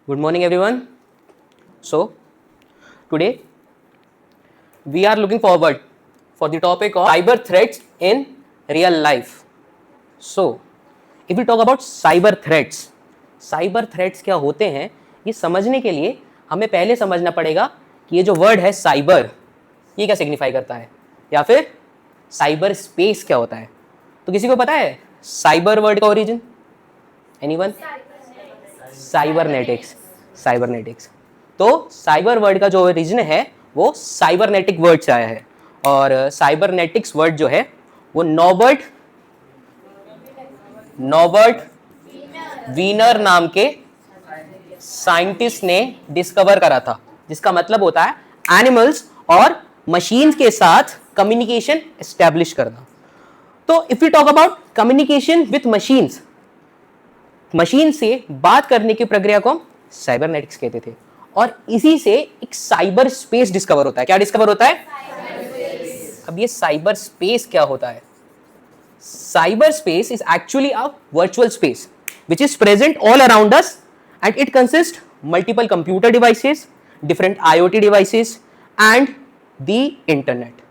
Good morning, everyone. So, today we are looking forward for the topic of cyber threats in real life. So, if we talk about cyber threats क्या होते हैं, ये समझने के लिए हमें पहले समझना पड़ेगा कि ये जो वर्ड है साइबर, ये क्या सिग्निफाई करता है, या फिर साइबर स्पेस क्या होता है. तो किसी को पता है साइबर वर्ड का ओरिजिन? एनीवन? साइबरनेटिक्स. तो साइबर वर्ड का जो ओरिजिन है वो साइबरनेटिक वर्ड से आया है. और साइबरनेटिक्स वर्ड जो है वो नॉबर्ट वीनर नाम के साइंटिस्ट ने डिस्कवर करा था, जिसका मतलब होता है एनिमल्स और मशीन्स के साथ कम्युनिकेशन एस्टेब्लिश करना. तो if you talk about communication with machine से बात करने की प्रक्रिया को हम साइबरनेटिक्स कहते थे. और इसी से एक साइबर स्पेस डिस्कवर होता है. क्या डिस्कवर होता है? अब ये साइबर स्पेस क्या होता है? Cyber space is actually a virtual space which is present all around us and it consists multiple computer devices, different IoT devices and the internet.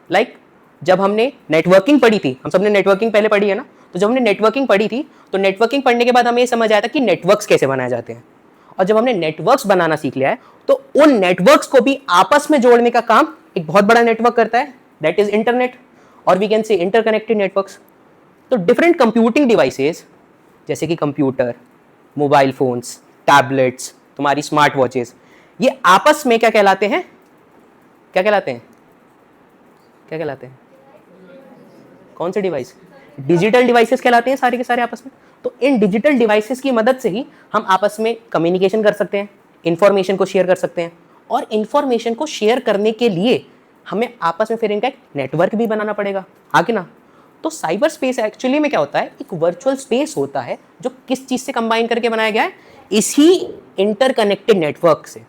Like जब हमने नेटवर्किंग पढ़ी थी, हम सबने नेटवर्किंग पहले पढ़ी है ना, तो जब हमने नेटवर्किंग पढ़ी थी तो नेटवर्किंग पढ़ने के बाद हमें ये समझ आया था कि नेटवर्क्स कैसे बनाए जाते हैं. और जब हमने नेटवर्क्स बनाना सीख लिया है तो उन नेटवर्क्स को भी आपस में जोड़ने का काम एक बहुत बड़ा नेटवर्क करता है, दैट इज इंटरनेट, और we can say interconnected networks. तो डिफरेंट कंप्यूटिंग डिवाइसेस जैसे कि कंप्यूटर, मोबाइल फोन्स, टैबलेट्स, तुम्हारी स्मार्ट वॉचेस, ये आपस में क्या कहलाते हैं? क्या कहलाते हैं? कौन से डिवाइस? डिजिटल डिवाइसेस कहलाते हैं सारे के सारे आपस में. तो इन डिजिटल डिवाइसेस की मदद से ही हम आपस में कम्युनिकेशन कर सकते हैं, इंफॉर्मेशन को शेयर कर सकते हैं. और इंफॉर्मेशन को शेयर करने के लिए हमें आपस में फिर इनका एक नेटवर्क भी बनाना पड़ेगा, हाँ कि ना? तो साइबर स्पेस एक्चुअली में क्या होता है? एक वर्चुअल स्पेस होता है जो किस चीज से कंबाइन करके बनाया गया है? इसी इंटरकनेक्टेड नेटवर्क से.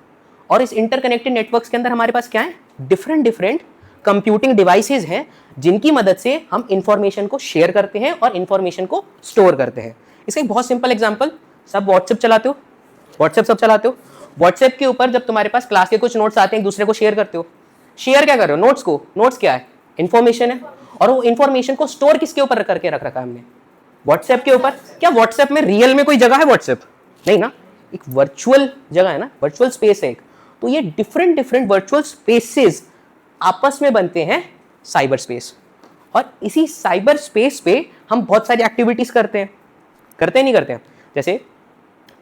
और इस इंटरकनेक्टेड नेटवर्क्स के अंदर हमारे पास क्या है? डिफरेंट कंप्यूटिंग डिवाइसेस हैं जिनकी मदद से हम इंफॉर्मेशन को शेयर करते हैं और इंफॉर्मेशन को स्टोर करते हैं. इसका एक बहुत सिंपल एग्जांपल, सब व्हाट्सएप चलाते हो, व्हाट्सएप के ऊपर जब तुम्हारे पास क्लास के कुछ नोट्स आते हैं एक दूसरे को शेयर करते हो. शेयर क्या कर रहे हो? नोट्स को. नोट्स क्या है? इंफॉर्मेशन है. और वो इंफॉर्मेशन को स्टोर किसके ऊपर करके रख रखा है हमने? व्हाट्सएप के ऊपर. क्या व्हाट्सएप में रियल में कोई जगह है? व्हाट्सएप नहीं ना, एक वर्चुअल जगह है ना, वर्चुअल स्पेस है एक. तो ये डिफरेंट वर्चुअल स्पेसेस आपस में बनते हैं साइबर स्पेस. और इसी साइबर स्पेस पे हम बहुत सारी एक्टिविटीज करते हैं नहीं करते हैं? जैसे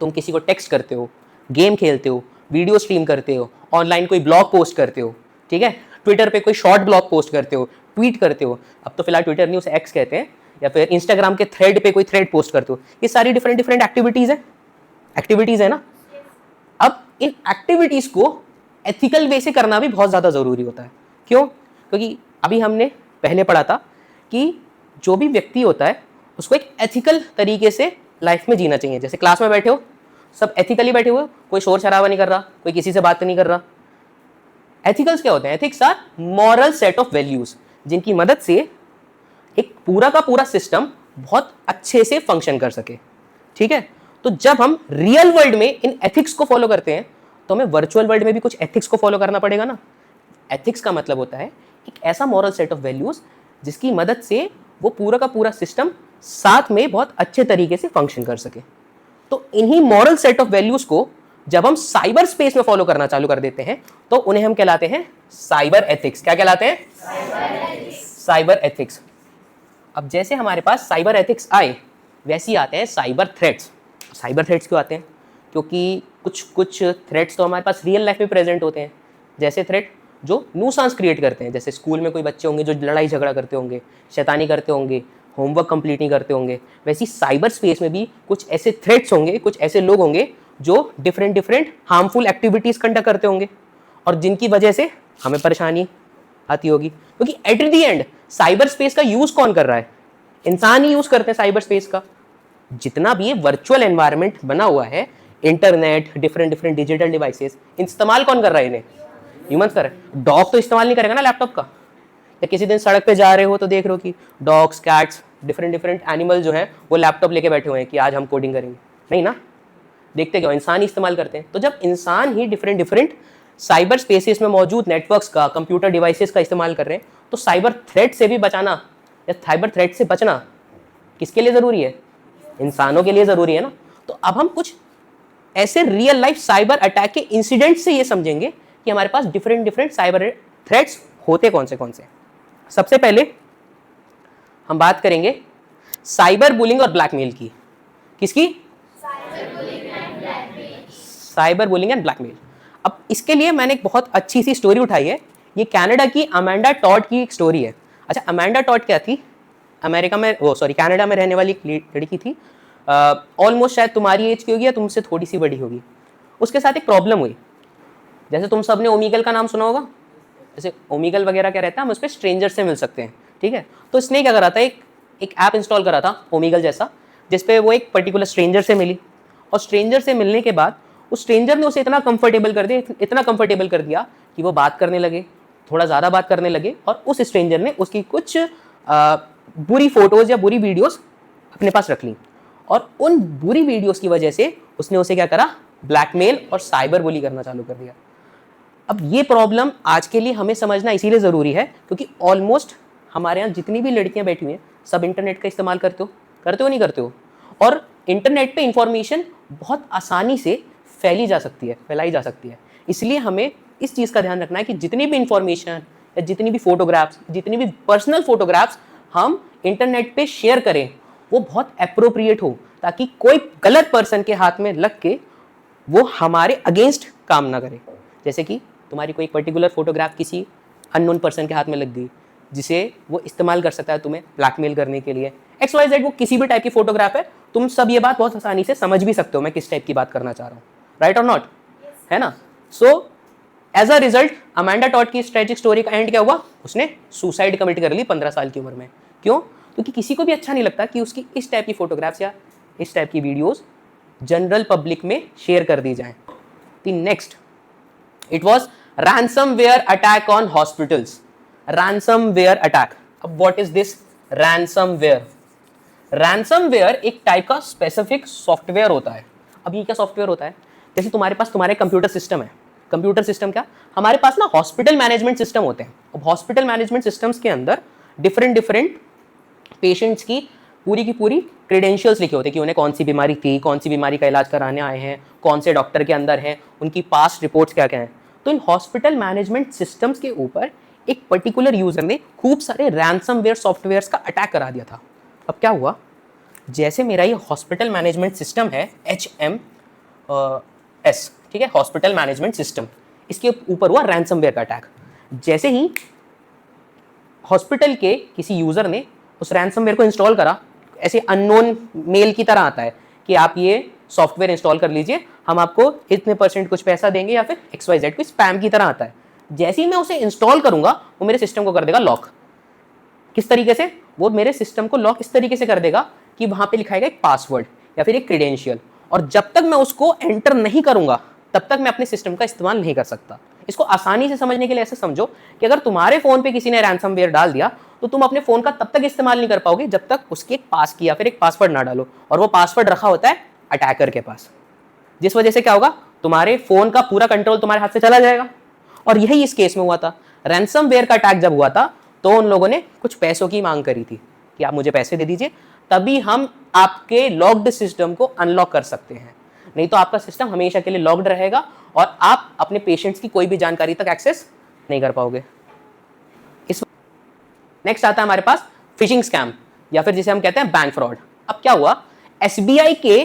तुम किसी को टेक्स्ट करते हो, गेम खेलते हो, वीडियो स्ट्रीम करते हो, ऑनलाइन कोई ब्लॉग पोस्ट करते हो, ठीक है, ट्विटर पे कोई शॉर्ट ब्लॉग पोस्ट करते हो, ट्वीट करते हो, अब तो फिलहाल ट्विटर नहीं उसे एक्स कहते हैं, या फिर इंस्टाग्राम के थ्रेड पे कोई थ्रेड पोस्ट करते हो. ये सारी डिफरेंट एक्टिविटीज है ना. अब इन एक्टिविटीज को एथिकल वे से करना भी बहुत ज्यादा जरूरी होता है. क्यों? क्योंकि अभी हमने पहले पढ़ा था कि जो भी व्यक्ति होता है उसको एक एथिकल तरीके से लाइफ में जीना चाहिए. जैसे क्लास में बैठे हो, सब एथिकली बैठे हुए, कोई शोर शराबा नहीं कर रहा, कोई किसी से बात नहीं कर रहा. एथिकल्स क्या होते हैं? Ethics are moral set of values जिनकी मदद से एक पूरा का पूरा सिस्टम बहुत अच्छे से फंक्शन कर सके. ठीक है. तो जब हम रियल वर्ल्ड में इन एथिक्स को फॉलो करते हैं तो हमें वर्चुअल वर्ल्ड में भी कुछ एथिक्स को फॉलो करना पड़ेगा ना. एथिक्स का मतलब होता है एक ऐसा मॉरल सेट ऑफ वैल्यूज जिसकी मदद से वो पूरा का पूरा सिस्टम साथ में बहुत अच्छे तरीके से फंक्शन कर सके. तो इन्हीं मॉरल सेट ऑफ वैल्यूज को जब हम साइबर स्पेस में फॉलो करना चालू कर देते हैं तो उन्हें हम कहलाते हैं साइबर एथिक्स. क्या कहलाते हैं? Cyber ethics. अब जैसे हमारे पास साइबर एथिक्स आए वैसे ही आते हैं साइबर थ्रेट्स. साइबर थ्रेट्स क्यों आते हैं? क्योंकि कुछ थ्रेट्स तो हमारे पास रियल लाइफ में प्रेजेंट होते हैं. जैसे थ्रेट जो न्यूसेंस क्रिएट करते हैं, जैसे स्कूल में कोई बच्चे होंगे जो लड़ाई झगड़ा करते होंगे, शैतानी करते होंगे, होमवर्क कंप्लीट नहीं करते होंगे, वैसे ही साइबर स्पेस में भी कुछ ऐसे थ्रेट्स होंगे, कुछ ऐसे लोग होंगे जो डिफरेंट हार्मफुल एक्टिविटीज कंडक्ट करते होंगे और जिनकी वजह से हमें परेशानी आती होगी. क्योंकि at the end cyber space का यूज कौन कर रहा है? इंसान ही यूज करते हैं साइबर स्पेस का. जितना भी ये वर्चुअल एनवायरनमेंट बना हुआ है, इंटरनेट, डिफरेंट डिजिटल डिवाइसेस, इस्तेमाल कौन कर रहा है? इन्हें ह्यूमंस कर रहे हैं. डॉग तो इस्तेमाल नहीं करेगा ना लैपटॉप का. या किसी दिन सड़क पे जा रहे हो तो देख रहे हो कि डॉग्स, कैट्स, डिफरेंट एनिमल जो है वो लैपटॉप लेके बैठे हुए हैं कि आज हम कोडिंग करेंगे. नहीं ना. देखते क्या इंसान ही इस्तेमाल करते हैं। तो जब इंसान ही डिफरेंट डिफरेंट साइबर स्पेसेस में मौजूद नेटवर्क्स का, कंप्यूटर डिवाइसेस का इस्तेमाल कर रहे हैं, तो साइबर थ्रेट से भी बचाना या साइबर थ्रेट से बचना किसके लिए ज़रूरी है? इंसानों के लिए ज़रूरी है ना। तो अब हम कुछ ऐसे रियल लाइफ साइबर अटैक के इंसिडेंट से ये समझेंगे कि हमारे पास डिफरेंट डिफरेंट साइबर थ्रेट्स होते कौन से। सबसे पहले हम बात करेंगे साइबर बुलिंग और ब्लैकमेल की। किसकी? Cyber bullying and blackmail. अब इसके लिए मैंने एक बहुत अच्छी सी स्टोरी उठाई है। ये कनाडा की अमेंडा टॉड की एक स्टोरी है। अच्छा, अमेंडा टॉड क्या थी? अमेरिका में, कनाडा में रहने वाली एक लड़की थी। ऑलमोस्ट शायद तुम्हारी एज की होगी या तुमसे थोड़ी सी बड़ी होगी। उसके साथ एक प्रॉब्लम हुई। जैसे तुम सबने ओमीगल का नाम सुना होगा, जैसे ओमीगल वगैरह क्या रहता है, हम उस पर स्ट्रेंजर से मिल सकते हैं, ठीक है। तो इसने क्या करा था, एक ऐप इंस्टॉल करा था ओमीगल जैसा, जिसपे वो एक पर्टिकुलर स्ट्रेंजर से मिली, और स्ट्रेंजर से मिलने के बाद उस स्ट्रेंजर ने उसे इतना कंफर्टेबल कर दिया कि वो बात करने लगे, थोड़ा ज़्यादा बात करने लगे, और उस स्ट्रेंजर ने उसकी कुछ बुरी फोटोज़ या बुरी वीडियोज़ अपने पास रख ली, और उन बुरी वीडियोज़ की वजह से उसने उसे क्या करा, ब्लैकमेल और साइबर बुली करना चालू कर दिया। अब ये प्रॉब्लम आज के लिए हमें समझना इसीलिए ज़रूरी है क्योंकि ऑलमोस्ट हमारे यहाँ जितनी भी लड़कियाँ बैठी हुई हैं सब इंटरनेट का इस्तेमाल करते हो नहीं करते हो, और इंटरनेट पे इंफॉर्मेशन बहुत आसानी से फैलाई जा सकती है। इसलिए हमें इस चीज़ का ध्यान रखना है कि जितनी भी इंफॉर्मेशन या जितनी भी फोटोग्राफ्स, जितनी भी पर्सनल फोटोग्राफ्स हम इंटरनेट पे शेयर करें वो बहुत अप्रोप्रिएट हो, ताकि कोई गलत पर्सन के हाथ में लग के वो हमारे अगेंस्ट काम ना करे। जैसे कि तुम्हारी कोई पर्टिकुलर फोटोग्राफ किसी अननोन पर्सन के हाथ में लग गई, जिसे वो इस्तेमाल कर सकता है तुम्हें ब्लैकमेल करने के लिए। XYZ वो किसी भी टाइप की फोटोग्राफ है, तुम सब ये बात बहुत आसानी से समझ भी सकते हो मैं किस टाइप की बात करना चाह रहा हूँ, राइट और नॉट, है ना। So as a result Amanda Todd की ट्रेजिक स्टोरी का एंड क्या हुआ, उसने सुसाइड कमिट कर ली 15 साल की उम्र में। क्यों? क्योंकि किसी को भी अच्छा नहीं लगता कि उसकी इस टाइप की फोटोग्राफ्स या इस टाइप की वीडियोस जनरल पब्लिक में शेयर कर दी जाए। Next, it was ransomware attack on hospitals. ransomware attack. अब what is this ransomware? ransomware एक टाइप का स्पेसिफिक सॉफ्टवेयर होता है। अब ये क्या सॉफ्टवेयर होता है, जैसे तुम्हारे पास तुम्हारे कंप्यूटर सिस्टम है। कंप्यूटर सिस्टम क्या, हमारे पास ना हॉस्पिटल मैनेजमेंट सिस्टम होते हैं। अब हॉस्पिटल मैनेजमेंट सिस्टम्स के अंदर डिफरेंट पेशेंट्स की पूरी क्रेडेंशियल्स लिखे होते हैं कि उन्हें कौन सी बीमारी थी, कौन सी बीमारी का इलाज कराने आए हैं, कौन से डॉक्टर के अंदर हैं, उनकी पास्ट रिपोर्ट्स क्या क्या हैं। तो इन हॉस्पिटल मैनेजमेंट सिस्टम्स के ऊपर एक पर्टिकुलर यूजर ने खूब सारे रैंसमवेयर सॉफ्टवेयर्स का अटैक करा दिया था। अब क्या हुआ, जैसे मेरा ये हॉस्पिटल मैनेजमेंट सिस्टम है HMS, ठीक है, हॉस्पिटल मैनेजमेंट सिस्टम, इसके ऊपर हुआ रैंसमवेयर का अटैक। जैसे ही हॉस्पिटल के किसी यूजर ने उस रैंसमवेयर को इंस्टॉल करा, ऐसे अननोन मेल की तरह आता है कि आप ये सॉफ्टवेयर इंस्टॉल कर लीजिए, हम आपको इतने % कुछ पैसा देंगे, या फिर XYZ कोई स्पैम की तरह आता है। जैसे ही मैं उसे इंस्टॉल करूंगा वो मेरे सिस्टम को कर देगा लॉक। किस तरीके से? वो मेरे सिस्टम को लॉक इस तरीके से कर देगा कि वहां पे लिखाएगा एक पासवर्ड या फिर एक क्रेडेंशियल, और जब तक मैं उसको एंटर नहीं करूंगा तब तक मैं अपने सिस्टम का इस्तेमाल नहीं कर सकता। इसको आसानी से समझने के लिए ऐसे समझो कि अगर तुम्हारे फोन पे किसी ने रैंसमवेयर डाल दिया तो तुम अपने फोन का तब तक इस्तेमाल नहीं कर पाओगे जब तक उसके एक पास की या फिर एक पासवर्ड ना डालो, और वो पासवर्ड रखा होता है अटैकर के पास, जिस वजह से क्या होगा, तुम्हारे फोन का पूरा कंट्रोल तुम्हारे हाथ से चला जाएगा। और यही इस केस में हुआ था। रैंसमवेयर का अटैक जब हुआ था तो उन लोगों ने कुछ पैसों की मांग करी थी कि आप मुझे पैसे दे दीजिए, तभी हम आपके लॉक्ड सिस्टम को अनलॉक कर सकते हैं, नहीं तो आपका सिस्टम हमेशा के लिए लॉक्ड रहेगा और आप अपने पेशेंट्स की कोई भी जानकारी तक एक्सेस नहीं कर पाओगे। नेक्स्ट आता है हमारे पास फिशिंग स्कैम, या फिर जिसे हम कहते हैं बैंक फ्रॉड। अब क्या हुआ, SBI के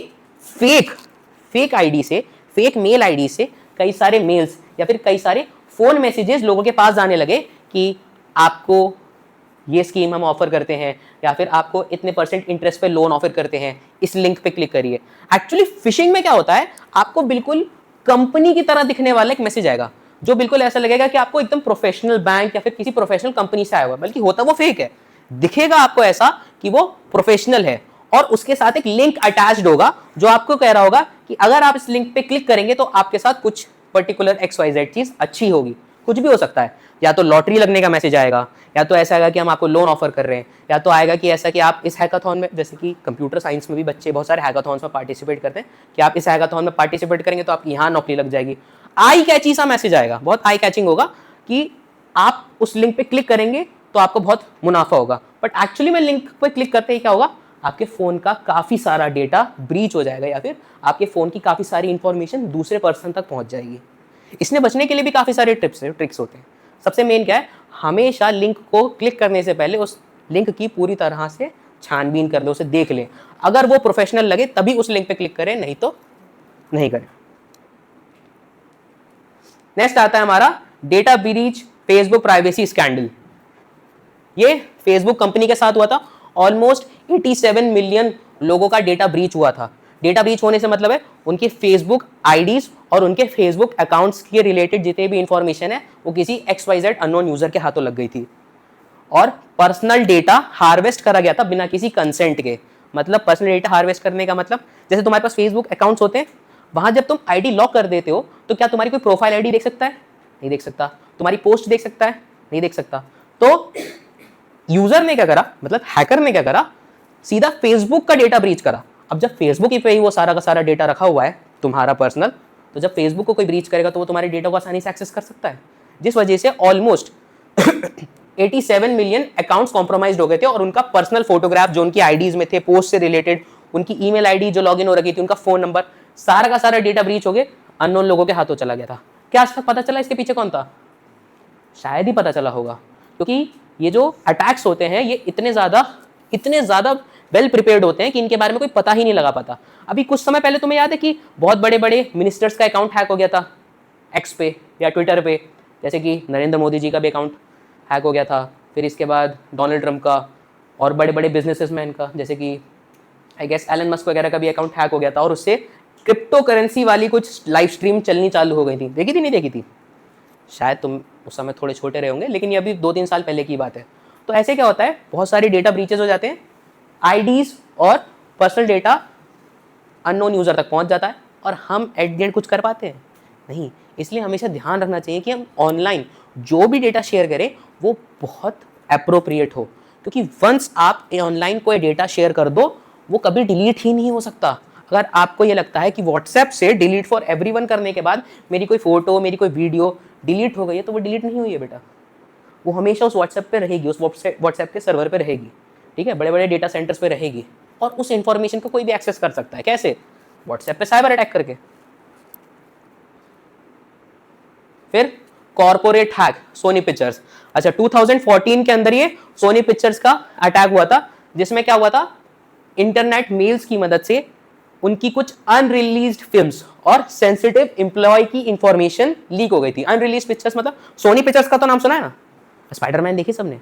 फेक आईडी से, फेक मेल आईडी से कई सारे मेल्स या फिर कई सारे फोन मैसेजेस लोगों के पास जाने लगे कि आपको ये स्कीम हम ऑफर करते हैं, या फिर आपको इतने % इंटरेस्ट पे लोन ऑफर करते हैं, इस लिंक पे क्लिक करिए। एक्चुअली फिशिंग में क्या होता है, आपको बिल्कुल कंपनी की तरह दिखने वाला एक मैसेज आएगा जो बिल्कुल ऐसा लगेगा कि आपको एकदम प्रोफेशनल बैंक या फिर किसी प्रोफेशनल कंपनी से आया हुआ, बल्कि होता वो फेक है। दिखेगा आपको ऐसा कि वो प्रोफेशनल है, और उसके साथ एक लिंक अटैच्ड होगा जो आपको कह रहा होगा कि अगर आप इस लिंक पे क्लिक करेंगे तो आपके साथ कुछ पर्टिकुलर XYZ चीज अच्छी होगी, कुछ भी हो सकता है, या तो लॉटरी लगने का मैसेज आएगा, या तो ऐसा आएगा कि हम आपको लोन ऑफर कर रहे हैं, या तो आएगा कि ऐसा कि आप इस हैकाथॉन में, जैसे कि कंप्यूटर साइंस में भी बच्चे बहुत सारे हैकाथॉन्स में पार्टिसिपेट करते हैं, कि आप इस हैकाथॉन में पार्टिसिपेट करेंगे तो आपकी यहाँ नौकरी लग जाएगी। आई कैची सा मैसेज आएगा, बहुत आई कैचिंग होगा कि आप उस लिंक पे क्लिक करेंगे तो आपको बहुत मुनाफा होगा, बट एक्चुअली में लिंक पे क्लिक करते ही क्या होगा, आपके फोन का काफी सारा डेटा ब्रीच हो जाएगा, या फिर आपके फोन की काफी सारी इंफॉर्मेशन दूसरे पर्सन तक पहुंच जाएगी। इसने बचने के लिए भी काफी सारे ट्रिक्स होते हैं। सबसे मेन क्या है, हमेशा लिंक को क्लिक करने से पहले उस लिंक की पूरी तरह से छानबीन कर लो, उसे देख ले, अगर वो प्रोफेशनल लगे तभी उस लिंक पे क्लिक करें, नहीं तो नहीं करें। नेक्स्ट आता है हमारा data breach Facebook privacy scandal. ये फेसबुक कंपनी के साथ हुआ था। ऑलमोस्ट 87 मिलियन लोगों का डेटा ब्रीच हुआ था। डेटा ब्रीच होने से मतलब है उनके फेसबुक आईडीज और उनके फेसबुक अकाउंट्स के रिलेटेड जितने भी इंफॉर्मेशन है वो किसी XYZ अननोन यूजर के हाथों लग गई थी, और पर्सनल डेटा हार्वेस्ट करा गया था बिना किसी कंसेंट के। मतलब पर्सनल डेटा हार्वेस्ट करने का मतलब, जैसे तुम्हारे पास फेसबुक अकाउंट्स होते हैं, वहां जब तुम आईडी लॉक कर देते हो तो क्या तुम्हारी कोई प्रोफाइल आईडी देख सकता है? नहीं देख सकता। तुम्हारी पोस्ट देख सकता है? नहीं देख सकता। तो यूजर ने क्या करा, मतलब हैकर ने क्या करा, सीधा फेसबुक का डेटा ब्रीच करा। अब जब फेसबुक पे ही वो सारा का सारा डेटा रखा हुआ है तुम्हारा पर्सनल, तो जब फेसबुक को कोई ब्रीच करेगा तो वो तुम्हारे डेटा को आसानी से एक्सेस कर सकता है, जिस वजह से ऑलमोस्ट 87 मिलियन अकाउंट्स कॉम्प्रोमाइज्ड हो गए थे, और उनका पर्सनल फोटोग्राफ जो उनकी आईडीज में थे, पोस्ट से रिलेटेड, उनकी ईमेल आईडी जो लॉगिन हो रखी थी, उनका फोन नंबर, सारा का सारा डेटा ब्रीच हो गए, अननोन लोगों के हाथों चला गया था। क्या आज तक पता चला इसके पीछे कौन था? शायद ही पता चला होगा, क्योंकि ये जो अटैक्स होते हैं ये इतने ज़्यादा वेल प्रिपेयर्ड होते हैं कि इनके बारे में कोई पता ही नहीं लगा पाता। अभी कुछ समय पहले तुम्हें याद है कि बहुत बड़े बड़े मिनिस्टर्स का अकाउंट हैक हो गया था एक्स पे या ट्विटर पे, जैसे कि नरेंद्र मोदी जी का भी अकाउंट हैक हो गया था, फिर इसके बाद डोनाल्ड ट्रंप का, और बड़े बड़े बिजनेसमैन का, जैसे कि आई गेस एलन मस्क वगैरह का भी अकाउंट हैक हो गया था, और उससे क्रिप्टो करेंसी वाली कुछ लाइव स्ट्रीम चलनी चालू हो गई थी। देखी थी नहीं देखी थी? शायद तुम उस समय थोड़े छोटे रहे होंगे, लेकिन ये अभी 2-3 साल पहले की बात है। तो ऐसे क्या होता है, बहुत सारे डेटा ब्रीचेस हो जाते हैं, आईडीज और पर्सनल डेटा अननोन यूजर तक पहुंच जाता है, और हम एट द एंड कुछ कर पाते हैं नहीं। इसलिए हमेशा ध्यान रखना चाहिए कि हम ऑनलाइन जो भी डेटा शेयर करें वो बहुत अप्रोप्रिएट हो, क्योंकि वंस आप ऑनलाइन कोई डेटा शेयर कर दो वो कभी डिलीट ही नहीं हो सकता। अगर आपको ये लगता है कि व्हाट्सएप से डिलीट फॉर एवरीवन करने के बाद मेरी कोई फोटो, मेरी कोई वीडियो डिलीट हो गई है, तो वो डिलीट नहीं हुई है बेटा, वो हमेशा उस व्हाट्सएप पे रहेगी, उस व्हाट्सएप के सर्वर पे रहेगी, ठीक है, बड़े बड़े डेटा सेंटर्स पे रहेगी, और उस इंफॉर्मेशन को कोई भी एक्सेस कर सकता है। कैसे? व्हाट्सएप पे साइबर अटैक करके। फिर कॉर्पोरेट हैक, सोनी पिक्चर्स। अच्छा, 2014 के अंदर ये सोनी पिक्चर्स का अटैक हुआ था, जिसमें क्या हुआ था, इंटरनेट मेल्स की मदद से उनकी कुछ अनरिलीज्ड फिल्म्स और सेंसिटिव एम्प्लॉय की इंफॉर्मेशन लीक हो गई थी। अनरिलीज पिक्चर्स मतलब सोनी पिक्चर्स का तो नाम सुना है ना, स्पाइडरमैन देखी सबने?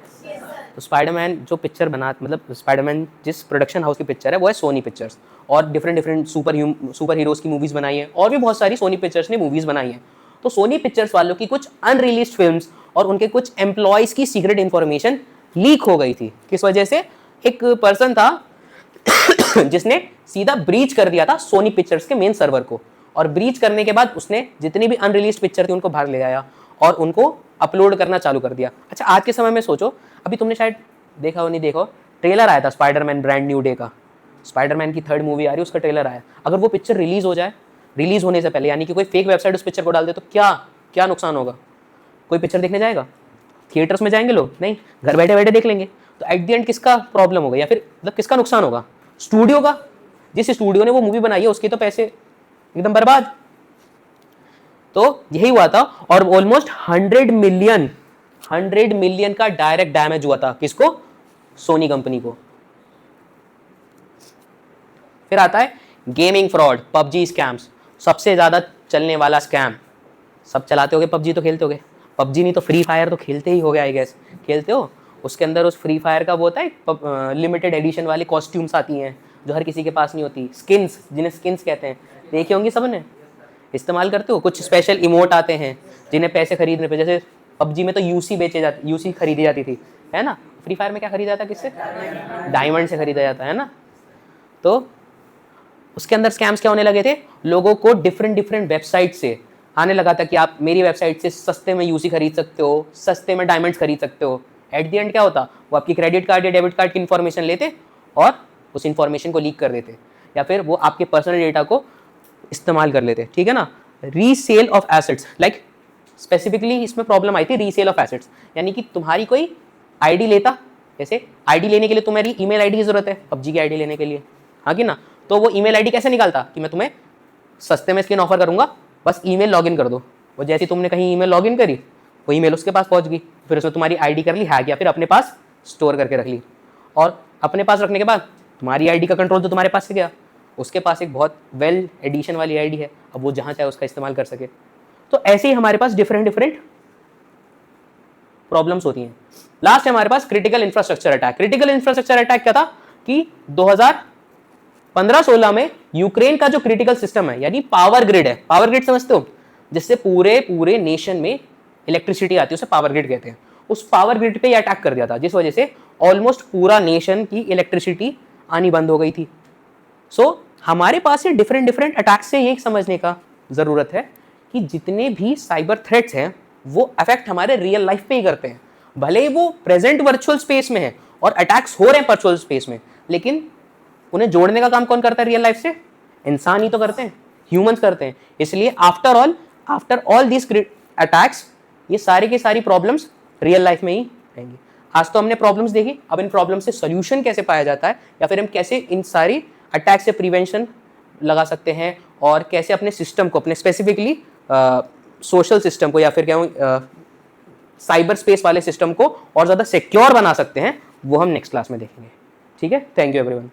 तो स्पाइडरमैन जो पिक्चर बना, मतलब स्पाइडरमैन जिस प्रोडक्शन हाउस की पिक्चर है वो है सोनी पिक्चर्स, और डिफरेंट सुपर हीरोज की मूवीज बनाई है, और भी बहुत सारी सोनी पिक्चर्स ने मूवीज बनाई है। तो सोनी पिक्चर्स वालों की कुछ अनरिलीज फिल्म्स और उनके कुछ एम्प्लॉयज की सीक्रेट इंफॉर्मेशन लीक हो गई थी। किस वजह से? एक पर्सन था जिसने सीधा ब्रीच कर दिया था सोनी पिक्चर्स के मेन सर्वर को, और ब्रीच करने के बाद उसने जितनी भी अनरिलीज पिक्चर थी उनको बाहर ले आया और उनको अपलोड करना चालू कर दिया। अच्छा, आज के समय में सोचो, अभी तुमने शायद देखा हो नहीं देखो, ट्रेलर आया था स्पाइडरमैन ब्रांड न्यू डे का, स्पाइडरमैन की 3rd मूवी आ रही है, उसका ट्रेलर आया। अगर वो पिक्चर रिलीज हो जाए, रिलीज होने से पहले, यानी कि कोई फेक वेबसाइट उस पिक्चर को डाल दे, तो क्या क्या नुकसान होगा? कोई पिक्चर देखने जाएगा? थिएटर्स में जाएंगे लोग? नहीं, घर बैठे बैठे देख लेंगे। तो एट द एंड किसका प्रॉब्लम होगा, या फिर मतलब किसका नुकसान होगा? स्टूडियो का। जिस स्टूडियो ने वो मूवी बनाई है उसके तो पैसे एकदम बर्बाद। तो यही हुआ था, और ऑलमोस्ट 100 मिलियन का डायरेक्ट डैमेज हुआ था। किसको? सोनी कंपनी को। फिर आता है गेमिंग फ्रॉड, पबजी स्कैम्स, सबसे ज्यादा चलने वाला स्कैम। सब चलाते होगे पबजी, तो खेलते होगे पबजी, नहीं तो फ्री फायर तो खेलते ही हो गया, आई गेस खेलते हो। उसके अंदर उस फ्री फायर का वो होता है लिमिटेड एडिशन वाली कॉस्ट्यूम्स आती हैं जो हर किसी के पास नहीं होती, स्किन्स, जिन्हें स्किन्स कहते हैं, देखी होंगी सबने, इस्तेमाल करते हो। कुछ स्पेशल इमोट आते हैं जिन्हें पैसे खरीदने पे, जैसे पबजी में तो यूसी खरीदी जाती थी, है ना? फ्री फायर में क्या खरीदा जाता है? किससे? डायमंड से खरीदा जाता है ना? तो उसके अंदर स्कैम्स क्या होने लगे थे, लोगों को डिफरेंट वेबसाइट से आने लगा था कि आप मेरी वेबसाइट से सस्ते में यूसी खरीद सकते हो, सस्ते में डायमंड्स खरीद सकते हो। एट द एंड क्या होता, वो आपकी क्रेडिट कार्ड या डेबिट कार्ड की इन्फॉर्मेशन लेते और उस इन्फॉर्मेशन को लीक कर देते, या फिर वो आपके पर्सनल डेटा को इस्तेमाल कर लेते, ठीक है ना। Resale of assets, like specifically इसमें प्रॉब्लम आई थी रीसेल ऑफ एसेट्स, यानी कि तुम्हारी कोई आईडी लेता, जैसे आईडी लेने के लिए तुम्हारी ईमेल आईडी की जरूरत है पबजी की आईडी लेने के लिए, हाँ कि ना। तो वो ईमेल आईडी कैसे निकालता कि मैं तुम्हें सस्ते में स्किन ऑफर करूंगा, बस ईमेल लॉगिन कर दो। वो जैसे तुमने कहीं ईमेल लॉगिन करी, वो ईमेल उसके पास पहुंच गई, फिर उसने तुम्हारी आईडी कर ली हैक, या फिर अपने पास स्टोर करके रख ली। और अपने पास रखने के बाद तुम्हारी आईडी का कंट्रोल तो तुम्हारे पास से गया, उसके पास एक बहुत वेल एडिशन वाली आईडी है, अब वो जहाँ चाहे उसका इस्तेमाल कर सके। तो ऐसे ही हमारे पास डिफरेंट प्रॉब्लम्स होती हैं। लास्ट है हमारे पास critical infrastructure attack. Critical infrastructure attack क्या था कि 2015-16 में यूक्रेन का जो क्रिटिकल सिस्टम है, यानी पावर ग्रिड है, पावर ग्रिड समझते हो, जिससे पूरे नेशन में इलेक्ट्रिसिटी आती है, उसे पावर ग्रिड कहते हैं। उस पावर ग्रिड पे ये अटैक कर दिया था, जिस वजह से ऑलमोस्ट पूरा नेशन की इलेक्ट्रिसिटी आनी बंद हो गई थी। सो हमारे पास ये डिफरेंट अटैक से ये समझने का जरूरत है कि जितने भी साइबर थ्रेट्स हैं वो अफेक्ट हमारे रियल लाइफ पे ही करते हैं, भले ही वो प्रेजेंट वर्चुअल स्पेस में है और अटैक्स हो रहे हैं वर्चुअल स्पेस में, लेकिन उन्हें जोड़ने का काम कौन करता है रियल लाइफ से? इंसान ही तो करते हैं, ह्यूमंस करते हैं। इसलिए आफ्टर ऑल दिस अटैक्स, ये सारी की सारी प्रॉब्लम्स रियल लाइफ में ही रहेंगी। आज तो हमने प्रॉब्लम्स देखी, अब इन प्रॉब्लम से सोल्यूशन कैसे पाया जाता है, या फिर हम कैसे इन सारी अटैक से प्रिवेंशन लगा सकते हैं, और कैसे अपने सिस्टम को, अपने स्पेसिफिकली सोशल सिस्टम को, या फिर क्या साइबर स्पेस वाले सिस्टम को और ज़्यादा सिक्योर बना सकते हैं, वो हम नेक्स्ट क्लास में देखेंगे। ठीक है, थैंक यू एवरीवन।